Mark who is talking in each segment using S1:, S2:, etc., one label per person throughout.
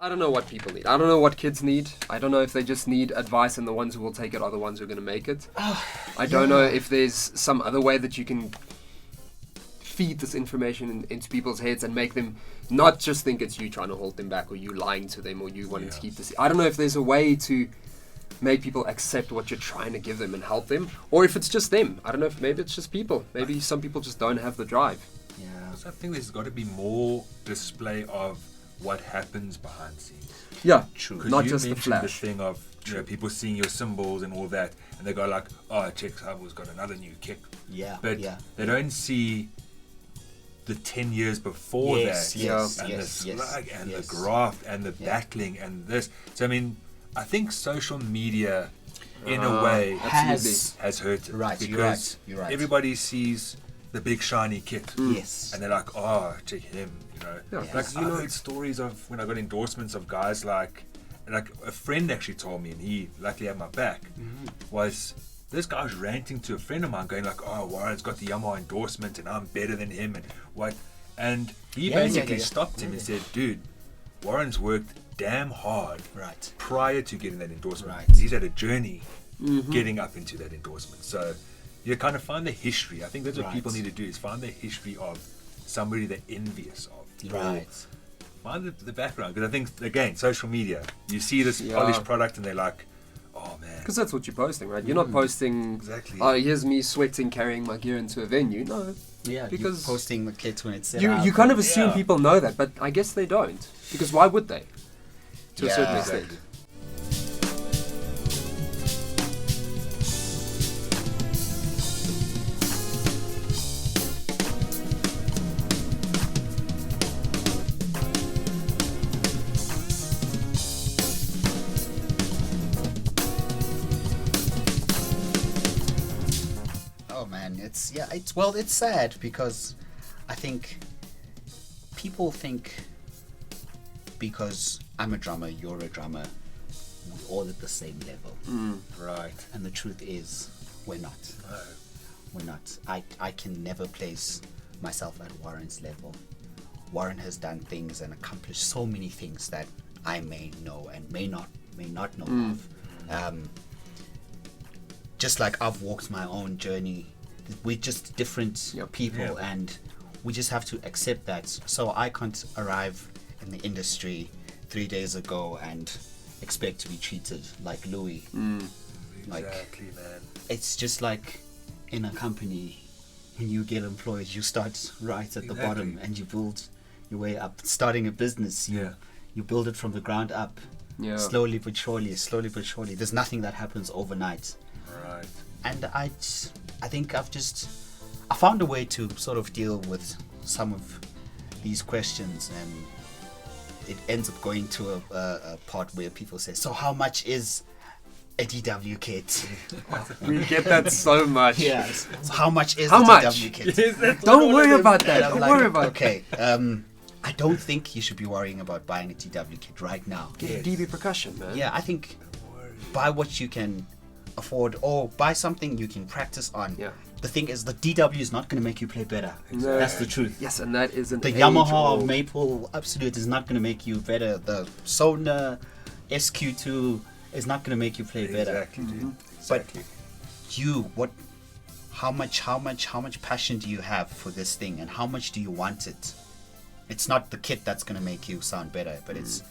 S1: I don't know what people need. I don't know what kids need. I don't know if they just need advice and the ones who will take it are the ones who are going to make it. I don't know if there's some other way that you can feed this information into people's heads and make them not just think it's you trying to hold them back or you lying to them or you wanting to keep this. I don't know if there's a way to make people accept what you're trying to give them and help them, or if it's just them. I don't know if maybe it's just people. Maybe some people just don't have the drive.
S2: Yeah. So I think there's got to be more display of what happens behind the scenes.
S1: Yeah,
S2: true.
S1: Not just the
S2: mentioned
S1: flash.
S2: The thing of people seeing your symbols and all that, and they go like, "Oh, check, Sabu's got another new kick."
S3: Yeah,
S2: but they don't see the 10 years before and the slug and the graft and the battling and this. So I mean, I think social media, in a way, has hurt it.
S3: Right,
S2: because
S3: you're right.
S2: everybody sees the big shiny kit.
S3: Yes.
S2: And they're like, "Oh, check him." Like I've heard stories of when I got endorsements of guys like a friend actually told me, and he luckily had my back, was this guy was ranting to a friend of mine going like, "Oh, Warren's got the Yamaha endorsement and I'm better than him and what," and he basically stopped him and said, "Dude, Warren's worked damn hard prior to getting that endorsement. He's had a journey getting up into that endorsement." So you kind of find the history. I think that's what people need to do, is find the history of somebody they're envious of. Find the background, because I think, again, social media, you see this polished product and they're like, "Oh man,"
S1: because that's what you're posting, right? You're not posting "Oh, here's me sweating carrying my gear into a venue." No, because
S3: you're posting the kit when it's set
S1: you
S3: up.
S1: you kind of assume people know that, but I guess they don't, because why would they? To a certain extent.
S3: It's sad, because I think people think because I'm a drummer, you're a drummer, we're all at the same level.
S2: Right.
S3: And the truth is, we're not.
S2: No.
S3: We're not. I can never place myself at Warren's level. Warren has done things and accomplished so many things that I may know and may not know of. Just like I've walked my own journey. We're just different people, and we just have to accept that. So I can't arrive in the industry 3 days ago and expect to be treated like Louis.
S2: Exactly, man.
S3: It's just like in a company, when you get employed, you start right at the bottom and you build your way up. Starting a business, you build it from the ground up, slowly but surely. There's nothing that happens overnight.
S2: Right.
S3: And I think I found a way to sort of deal with some of these questions, and it ends up going to a part where people say, "So how much is a DW kit?"
S1: We get that so much.
S3: Yes. So how much is a DW kit?
S1: Don't worry about that. Don't worry about it.
S3: Okay. I don't think you should be worrying about buying a DW kit right now.
S1: Get a DB percussion, man.
S3: Yeah, I think buy what you can afford, or buy something you can practice on. The thing is, the DW is not going to make you play better.
S1: No.
S3: That's the truth.
S1: Yes, and that isn't
S3: the Yamaha Maple Absolute is not going to make you better. The Sona SQ2 is not going to make you play better.
S2: Exactly, dude.
S3: But how much passion do you have for this thing, and how much do you want it? It's not the kit that's going to make you sound better, but it's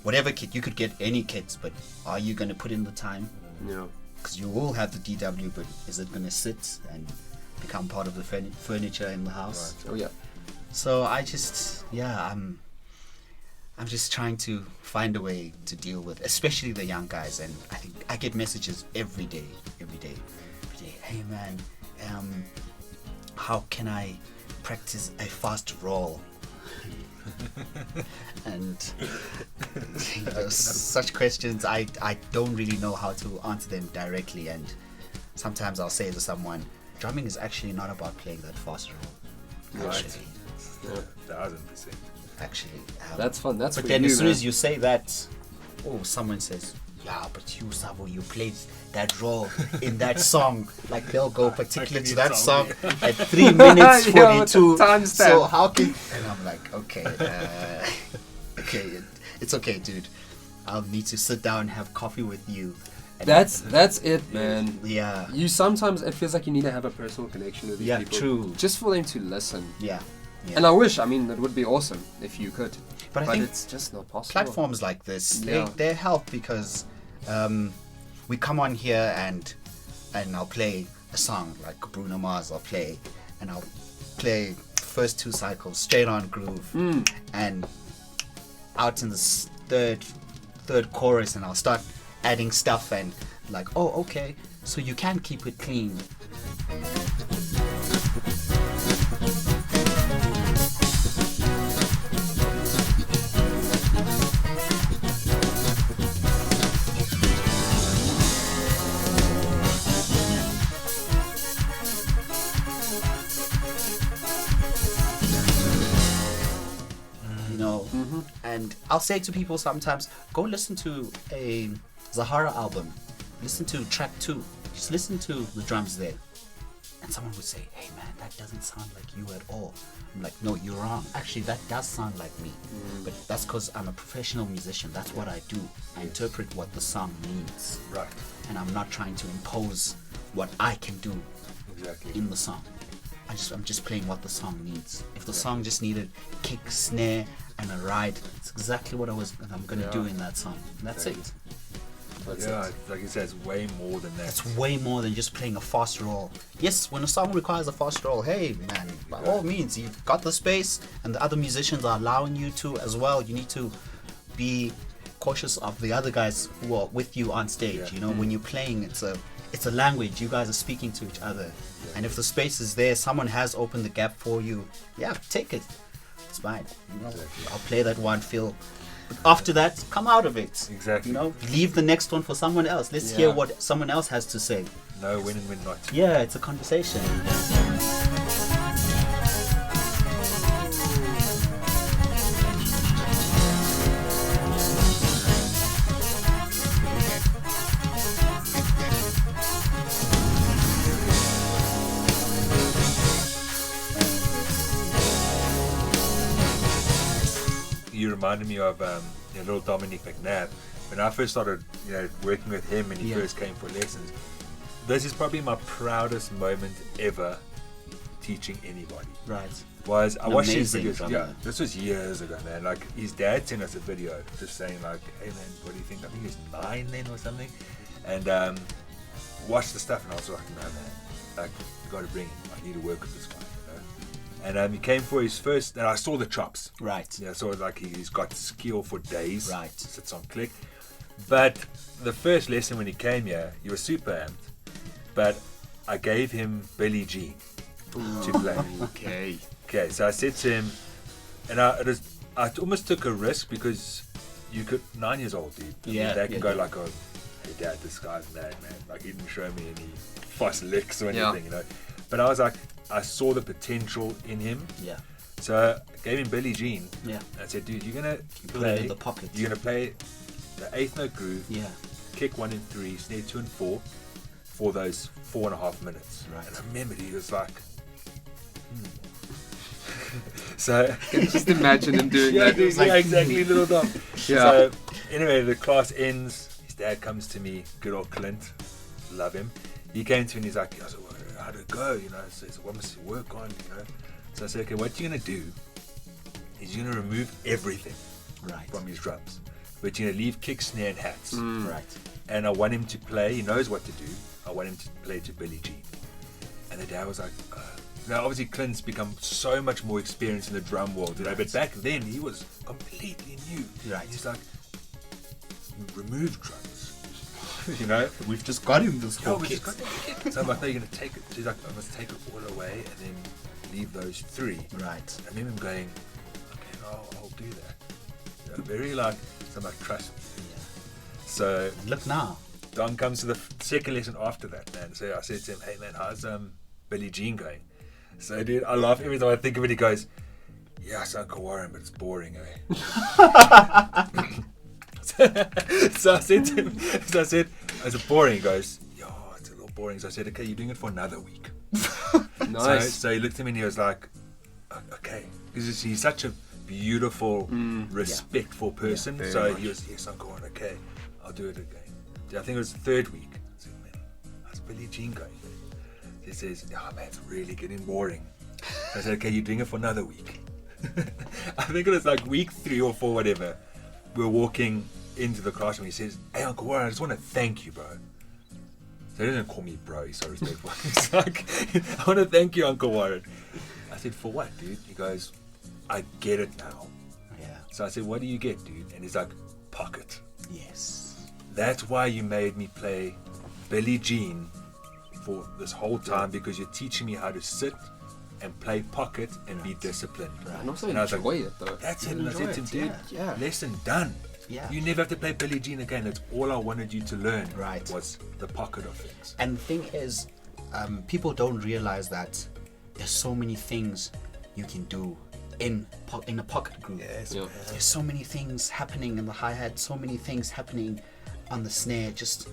S3: whatever kit. You could get any kits, but are you going to put in the time?
S1: No.
S3: Because you will have the DW, but is it going to sit and become part of the furniture in the house?
S1: Right. Oh yeah.
S3: So I just, I'm just trying to find a way to deal with, especially the young guys. And I think I get messages every day. Hey man, how can I practice a fast roll? And such questions, I don't really know how to answer them directly, and sometimes I'll say to someone, drumming is actually not about playing that fast roll. Actually,
S2: 1,000%.
S3: Actually,
S1: that's fun. That's
S3: but then as soon as you say that, someone says, "Yeah, but you, Sabu, you played that role in that song." Like they'll go particular to that song at 3 minutes 42. So how can? And I'm like, okay. It's okay, dude. I'll need to sit down and have coffee with you.
S1: That's it, man.
S3: Yeah.
S1: You sometimes, it feels like you need to have a personal connection with these people.
S3: Yeah, true.
S1: Just for them to listen.
S3: Yeah.
S1: And I wish, it would be awesome if you could.
S3: But I think
S1: it's just not possible.
S3: platforms like this, they help because we come on here and I'll play a song like Bruno Mars. I'll play first 2 cycles straight on groove, and out in the third chorus, and I'll start adding stuff and like, oh, okay, so you can keep it clean. And I'll say to people sometimes, go listen to a Zahara album, listen to track 2, just listen to the drums there. And someone would say, hey man, that doesn't sound like you at all. I'm like, no, you're wrong. Actually, that does sound like me. But that's because I'm a professional musician. That's what I do. I interpret what the song means.
S2: Right.
S3: And I'm not trying to impose what I can do in the song. I'm just playing what the song needs. If the song just needed kick, snare, and a ride, it's exactly what I'm going to do in that song. And that's it.
S2: That's it. Like you said, it's way more than that.
S3: It's way more than just playing a fast roll. Yes, when a song requires a fast roll, hey man, by all means, you've got the space, and the other musicians are allowing you to as well. You need to be cautious of the other guys who are with you on stage. You know, when you're playing, it's a language. You guys are speaking to each other. And if the space is there, someone has opened the gap for you. Yeah, take it. It's fine. You know, I'll play that one fill. But after that, come out of it.
S2: Exactly.
S3: You know, leave the next one for someone else. Let's hear what someone else has to say.
S2: No, win and win not.
S3: Yeah, it's a conversation.
S2: You reminded me of little Dominic McNabb. When I first started, working with him when he first came for lessons. This is probably my proudest moment ever teaching anybody.
S3: Right.
S2: Was I watched his videos?
S3: Drummer.
S2: Yeah, this was years ago, man. Like his dad sent us a video just saying like, "Hey man, what do you think?" I think he was 9 then or something, and watched the stuff and I was like, "No man, like you got to bring him. I need to work with this guy." And he came for his first, and I saw the chops.
S3: Right.
S2: Yeah, so like he's got skill for days.
S3: Right.
S2: Sits on click. But the first lesson when he came here, he was super amped. But I gave him Billie Jean to play. Okay, so I said to him, and I almost took a risk because you could, 9 years old, dude. They can go like, "Oh, hey dad, this guy's mad, man." Like he didn't show me any fast licks or anything, you know. But I was like, I saw the potential in him. Yeah. So I gave him Billie Jean. Yeah. And I said, dude, you're gonna play
S3: the pocket.
S2: You're gonna play the 8th note groove.
S3: Yeah.
S2: Kick 1 and 3, snare 2 and 4 for those 4.5 minutes.
S3: Right.
S2: And I remembered he was like, So
S1: just imagine him doing that.
S2: Yeah, exactly, little Dom.
S1: Yeah.
S2: So anyway, the class ends. His dad comes to me, good old Clint, love him. He came to me and he's like, "So how'd it go? You know, so what must you work on? You know." So I said, "Okay, what you're gonna do is you're gonna remove everything from his drums, but you're gonna leave kick, snare, and hats.
S3: Right.
S2: And I want him to play. He knows what to do. I want him to play to Billie Jean." And the dad was like, now obviously Clint's become so much more experienced in the drum world today, but back then he was completely new.
S3: Right.
S2: He's like, remove drums. You know,
S3: we've just got him this whole kit.
S2: So I'm like, no, you're gonna take it. She's like, I must take it all away and then leave those 3.
S3: Right.
S2: I remember him going, okay, I'll do that. You know, very like, so I'm like, trust me.
S3: Yeah.
S2: So
S3: and look now.
S2: Don comes to the second lesson after that, man. So I said to him, "Hey man, how's Billie Jean going?" So dude, I laugh every time I think of it. He goes, "Yeah, it's Uncle Warren, but it's boring, eh?" So I said to him, "Is it boring?" He goes, "Yeah, it's a little boring." So I said, "Okay, you're doing it for another week."
S1: Nice.
S2: So he looked at me and he was like, "Okay," because he's such a beautiful, respectful person.
S1: very
S2: So
S1: much.
S2: he was, yes, Uncle Warren, okay, I'll do it again. I think it was the third week. I said, man, how's Billie Jean going? He says, oh man, it's really getting boring. So I said, okay, you're doing it for another week. I think it was like week 3 or 4, whatever. We're walking into the classroom. He says, hey, Uncle Warren, I just want to thank you, bro. So he doesn't call me bro, he's so respectful. He's like, I want to thank you, Uncle Warren. I said, for what, dude? He goes, I get it now.
S3: Yeah.
S2: So I said, what do you get, dude? And he's like, pocket.
S3: Yes.
S2: That's why you made me play Billie Jean for this whole time, because you're teaching me how to sit and play pocket and be disciplined.
S1: And also
S2: And I was
S1: enjoy
S2: like,
S1: it though.
S2: That's it.
S3: You
S2: And I said
S3: enjoy
S2: to him,
S3: it,
S2: dude,
S1: yeah.
S2: lesson done.
S3: Yeah.
S2: You never have to play Billie Jean again. That's all I wanted you to learn.
S3: Right.
S2: Was the pocket of things.
S3: And the thing is, people don't realize that there's so many things you can do in a pocket groove.
S2: Yes.
S1: Yeah.
S3: There's so many things happening in the hi-hat, so many things happening on the snare, just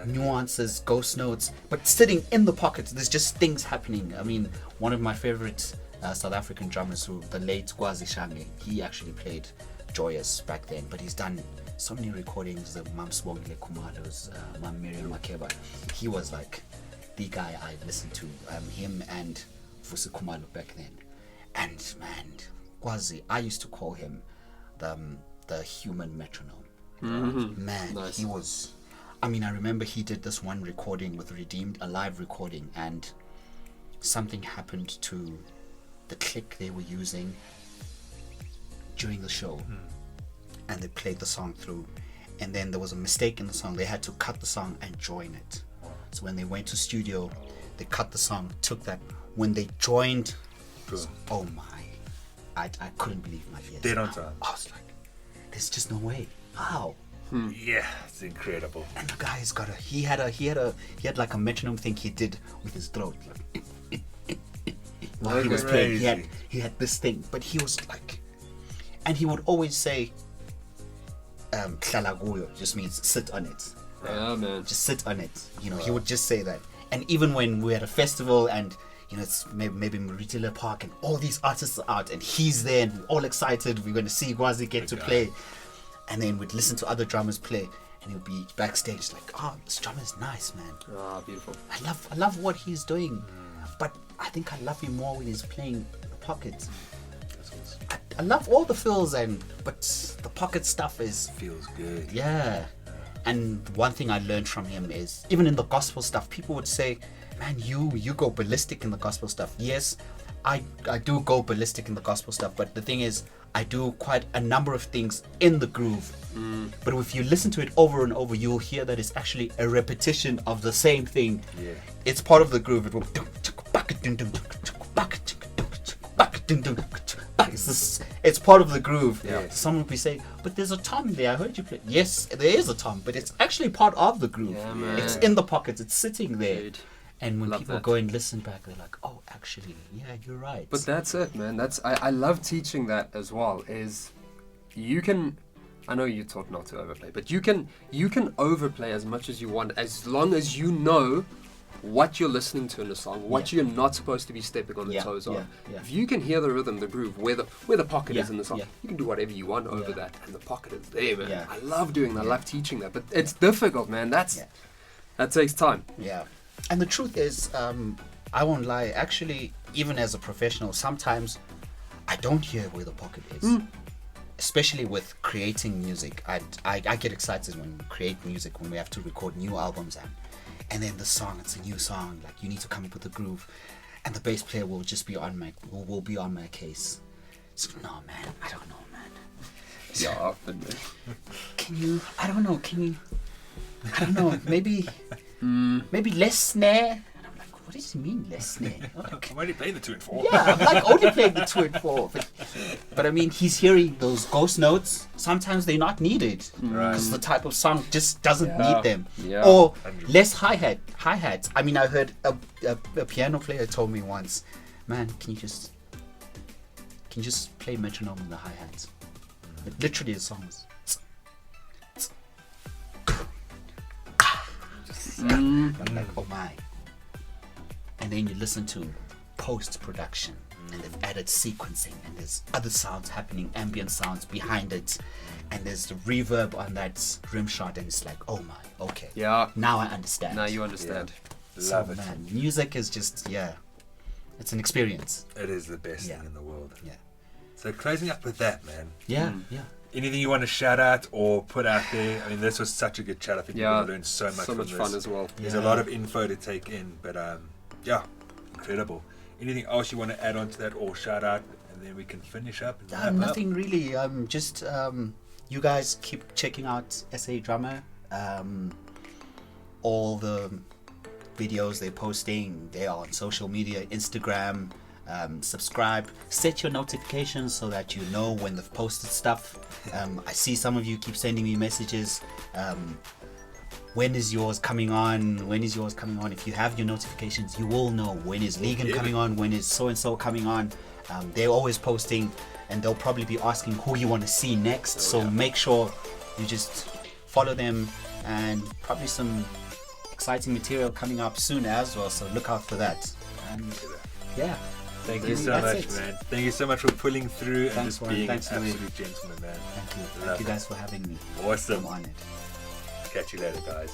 S3: nuances, ghost notes, but sitting in the pocket, there's just things happening. I mean, one of my favorite South African drummers, the late Kwazi Shange, he actually played Joyous back then, but he's done so many recordings, the Mam Swongile Kumalos, Mam Miriam Makeba. He was like the guy I listened to, him and Fusi Kumalo back then. And man, Kwazi, I used to call him the human metronome. Man,
S1: Nice.
S3: he was. I mean, I remember he did this one recording with Redeemed, a live recording, and something happened to the click they were using during the show, and they played the song through, and then there was a mistake in the song. They had to cut the song and join it. So when they went to studio, they cut the song, took that. When they joined, oh my, I couldn't believe my ears.
S2: Dead on time.
S3: I was like, there's just no way. How?
S2: Yeah, it's incredible.
S3: And the guy's got he had like a metronome thing he did with his throat. Like, while he was playing,
S2: Crazy.
S3: he had this thing, but he was like, and he would always say, "Hlalaguyo," just means sit on it.
S1: Yeah, man.
S3: Just sit on it. You know, he would just say that. And even when we're at a festival and you know it's maybe Maritila Park and all these artists are out and he's there and we're all excited, we're going to see Gwazi get to play. And then we'd listen to other drummers play, and he'd be backstage like, "Oh, this drummer's nice, man.
S1: Ah, beautiful.
S3: I love what he's doing, but I think I love him more when he's playing the pocket. I love all the fills but the pocket stuff is
S2: Feels good.
S3: yeah." And one thing I learned from him is even in the gospel stuff, people would say, "Man, you go ballistic in the gospel stuff." Yes, I do go ballistic in the gospel stuff, but the thing is, I do quite a number of things in the groove. But if you listen to it over and over, you'll hear that it's actually a repetition of the same thing.
S2: Yeah.
S3: It's part of the groove. It will. It's part of the groove.
S1: Yeah.
S3: Someone will be saying, "But there's a tom there. I heard you play." Yes, there is a tom, but it's actually part of the groove.
S1: Yeah, man.
S3: It's in the pocket. It's sitting there.
S1: Dude.
S3: And when
S1: Love
S3: people
S1: that.
S3: go and listen back, they're like, "Oh, actually, yeah, you're right."
S1: But that's it, man. I love teaching that as well. Is you can, I know you taught not to overplay, but you can overplay as much as you want as long as you know what you're listening to in the song, what you're not supposed to be stepping on the toes of.
S3: yeah.
S1: If you can hear the rhythm, the groove, where the pocket is
S3: Yeah,
S1: in the song,
S3: yeah.
S1: you can do whatever you want over
S3: Yeah.
S1: that, and the pocket is there, man.
S3: Yeah.
S1: I love doing that. I love teaching that, but it's difficult, man. That takes time.
S3: Yeah. And the truth is, I won't lie, actually, even as a professional, sometimes I don't hear where the pocket is. Especially with creating music. I get excited when we create music, when we have to record new albums and then the song, it's a new song, like you need to come up with a groove. And the bass player will just be on my case. So no man, I don't know, man.
S1: Yeah, often, man.
S3: I don't know, maybe less snare. And I'm like, what does he mean less snare? Like,
S2: I'm only playing the 2 and 4.
S3: yeah, I'm like only playing the 2 and 4. But I mean, he's hearing those ghost notes. Sometimes they're not needed because the type of song just doesn't need them.
S1: Yeah.
S3: Or less hi-hats. I mean, I heard a piano player told me once, "Man, can you just play metronome in the hi-hats?" But literally, the song was. I'm like, oh my. And then you listen to post-production. and they've added sequencing, and there's other sounds happening, ambient sounds behind it, and there's the reverb on that rim shot, and it's like, oh my, okay,
S1: Yeah.
S3: now I understand.
S1: Now you understand.
S2: Love it.
S3: Man, music is just, it's an experience.
S2: It is the best
S3: Yeah.
S2: thing in the world.
S3: Yeah.
S2: So closing up with that, man.
S3: Yeah.
S2: Anything you want to shout out or put out there? I mean, this was such a good chat. I think we're going to learn so much from this.
S1: fun as well.
S2: There's a lot of info to take in, but incredible. Anything else you want to add on to that or shout out, and then we can finish up? And wrap up?
S3: Nothing really. Just you guys keep checking out SA Drummer. All the videos they're posting, they are on social media, Instagram. Subscribe, set your notifications so that you know when they've posted stuff. I see some of you keep sending me messages. When is yours coming on? When is yours coming on? If you have your notifications, you will know when is Legan coming on, when is so and so coming on. They're always posting, and they'll probably be asking who you want to see next. So make sure you just follow them, and probably some exciting material coming up soon as well. So look out for that. And
S2: Thank you so much, man. Thank you so much for pulling through and just being an
S3: Louis.
S2: absolute gentleman, man.
S3: Thank you. Thank you guys for having me.
S2: Awesome.
S3: I'm honored.
S2: Catch you later, guys.